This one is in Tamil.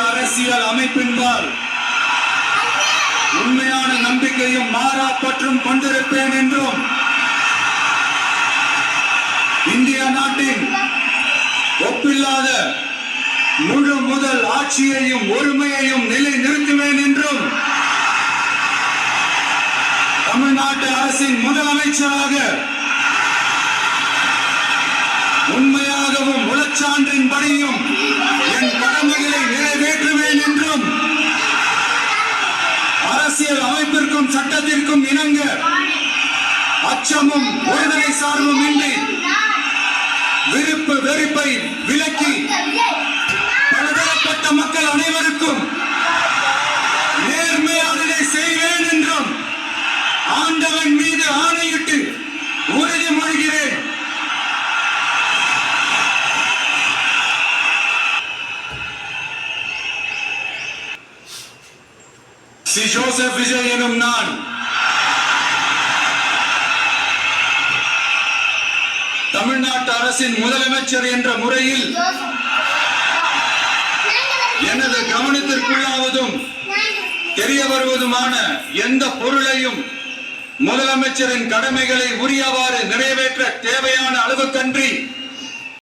அரசியல் அமைப்பின்பால் உண்மையான நம்பிக்கையும் மாறா பற்றும் கொண்டிருப்பேன் என்றும் இந்திய நாட்டின் ஒப்பில்லாத முழு முதல் ஆட்சியையும் ஒருமையையும் நிலை நிறுத்துவேன் என்றும் தமிழ்நாட்டு அரசின் முதலமைச்சராக உண்மையாகவும் உளச்சான்றின்படியும் என் கடமைகளை நிறைவேற்றுவேன் என்றும் அரசியல் அமைப்பிற்கும் சட்டத்திற்கும் இணங்க அச்சமும் ஒருதலை சார்பும் இன்றி விருப்பு வெறுப்பை விலக்கி பலதரப்பட்ட மக்கள் அனைவருக்கும் நேர்மையானதை செய்வேன் என்றும் ஆண்டவன் மீது ஆணையிட்டு உறுதிமொழிகிறேன். சி ஜோசப் விஜய் எனும் நான் தமிழ்நாட்டு அரசின் முதலமைச்சர் என்ற முறையில் எனது கவனத்திற்குள்ளாவதும் தெரிய வருவதுமான எந்த பொருளையும் முதலமைச்சரின் கடமைகளை உரியவாறு நிறைவேற்ற தேவையான அளவுக்கன்றி